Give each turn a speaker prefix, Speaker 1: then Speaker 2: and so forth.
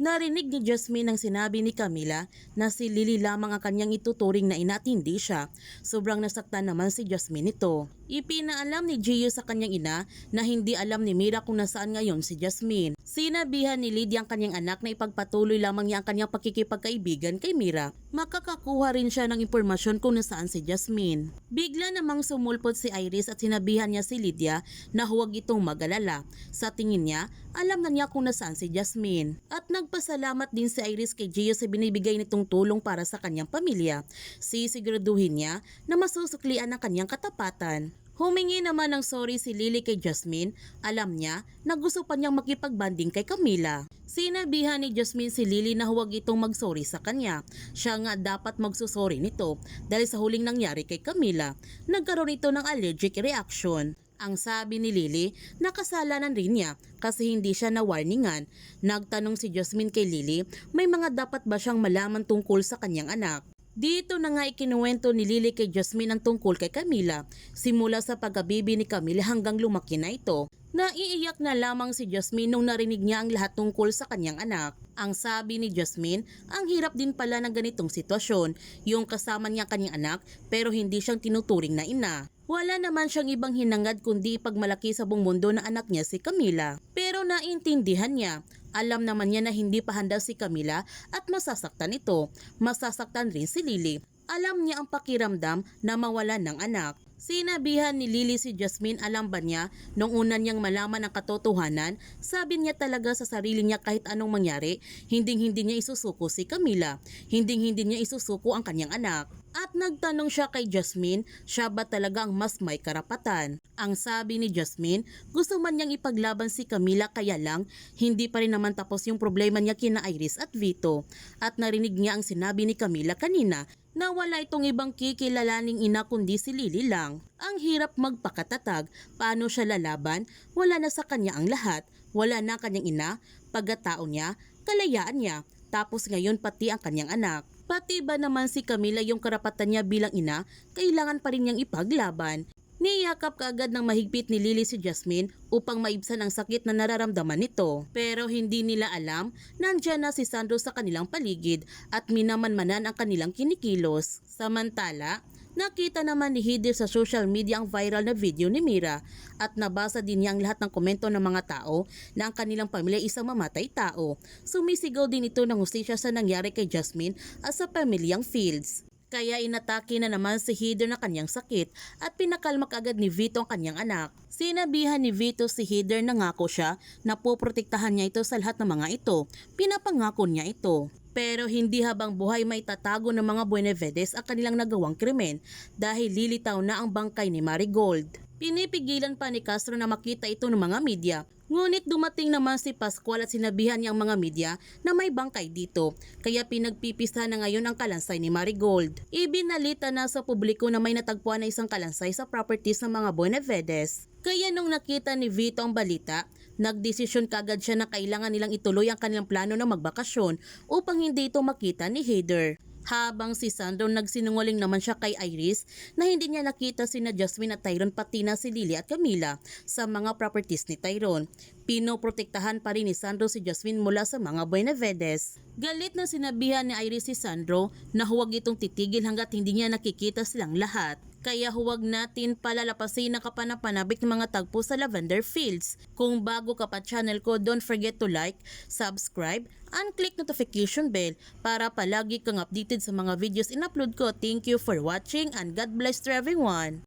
Speaker 1: Narinig ni Jasmine ang sinabi ni Camila na si Lily lamang ang kanyang ituturing na ina at hindi siya. Sobrang nasaktan naman si Jasmine nito. Ipinaalam ni Gio sa kanyang ina na hindi alam ni Mira kung nasaan ngayon si Jasmine. Sinabihan ni Lydia ang kanyang anak na ipagpatuloy lamang niya ang kanyang pakikipagkaibigan kay Mira. Makakakuha rin siya ng impormasyon kung nasaan si Jasmine. Bigla namang sumulpot si Iris at sinabihan niya si Lydia na huwag itong mag-alala. Sa tingin niya, alam na niya kung nasaan si Jasmine. At nagpasalamat din si Iris kay Gio sa binibigay nitong tulong para sa kanyang pamilya. Sisiguraduhin niya na masusuklian ang kanyang katapatan. Humingi naman ng sorry si Lily kay Jasmine. Alam niya na gusto pa niyang makipagbanding kay Camila. Sinabihan ni Jasmine si Lily na huwag itong magsorry sa kanya. Siya nga dapat magsusorry nito dahil sa huling nangyari kay Camila. Nagkaroon ito ng allergic reaction. Ang sabi ni Lily, nakasalanan rin niya kasi hindi siya na-warningan. Nagtanong si Jasmine kay Lily, may mga dapat ba siyang malaman tungkol sa kanyang anak? Dito na nga ikinuwento ni Lily kay Jasmine ang tungkol kay Camila. Simula sa pag-abibi ni Camila hanggang lumaki na ito. Naiiyak na lamang si Jasmine nung narinig niya ang lahat tungkol sa kanyang anak. Ang sabi ni Jasmine, ang hirap din pala ng ganitong sitwasyon. Yung kasama niya kanyang anak pero hindi siyang tinuturing na ina. Wala naman siyang ibang hinangad kundi ipagmalaki sa buong mundo na anak niya si Camila. Pero naintindihan niya. Alam naman niya na hindi pa handa si Camila at masasaktan ito. Masasaktan rin si Lily. Alam niya ang pakiramdam na mawala ng anak. Sinabihan ni Lily si Jasmine, alam ba niya nung una niyang malaman ang katotohanan, sabi niya talaga sa sarili niya kahit anong mangyari, hindi niya isusuko si Camila. Hindi niya isusuko ang kanyang anak. At nagtanong siya kay Jasmine, siya ba talaga ang mas may karapatan? Ang sabi ni Jasmine, gusto man niyang ipaglaban si Camila kaya lang, hindi pa rin naman tapos yung problema niya kina Iris at Vito. At narinig niya ang sinabi ni Camila kanina, na wala itong ibang kikilalaning ina kundi si Lily lang. Ang hirap magpakatatag, paano siya lalaban? Wala na sa kanya ang lahat. Wala na kanyang ina, pagkatao niya, kalayaan niya, tapos ngayon pati ang kanyang anak. Pati ba naman si Camila yung karapatan niya bilang ina, kailangan pa rin niyang ipaglaban. Niyakap kaagad ng mahigpit ni Lily si Jasmine upang maibsan ang sakit na nararamdaman nito. Pero hindi nila alam, nandyan na si Sandro sa kanilang paligid at minamanmanan ang kanilang kinikilos. Samantala, nakita naman ni Heather sa social media ang viral na video ni Mira at nabasa din niya ang lahat ng komento ng mga tao na ang kanilang pamilya isang mamatay tao. Sumisigaw din ito ng hustisya sa nangyari kay Jasmine at sa pamilyang Fields. Kaya inatake na naman si Heather na kanyang sakit at pinakalma agad ni Vito ang kanyang anak. Sinabihan ni Vito si Heather na ngako siya na poprotektahan niya ito sa lahat ng mga ito. Pinapangako niya ito. Pero hindi habang buhay may tatago ng mga Buenavides ang kanilang nagawang krimen dahil lilitaw na ang bangkay ni Marigold. Pinipigilan pa ni Castro na makita ito ng mga media. Ngunit dumating naman si Pascual at sinabihan niya ang mga media na may bangkay dito. Kaya pinagpipisa na ngayon ang kalansay ni Marigold. Ibinalita na sa publiko na may natagpuan na isang kalansay sa properties ng mga Buenavides. Kaya nung nakita ni Vito ang balita, nagdesisyon kagad siya na kailangan nilang ituloy ang kanilang plano na magbakasyon upang hindi ito makita ni Heather. Habang si Sandro nagsinungaling naman siya kay Iris na hindi niya nakita sina Jasmine at Tyrone pati na si Lily at Camila sa mga properties ni Tyrone. Pinoprotektahan pa rin ni Sandro si Jasmine mula sa mga Buenavides. Galit na sinabihan ni Iris si Sandro na huwag itong titigil hanggat hindi niya nakikita silang lahat. Kaya huwag natin palalapasin ang kapanapanabik ng mga tagpo sa Lavender Fields. Kung bago ka pa channel ko, don't forget to like, subscribe, and click notification bell para palagi kang updated sa mga videos in-upload ko. Thank you for watching and God bless to everyone.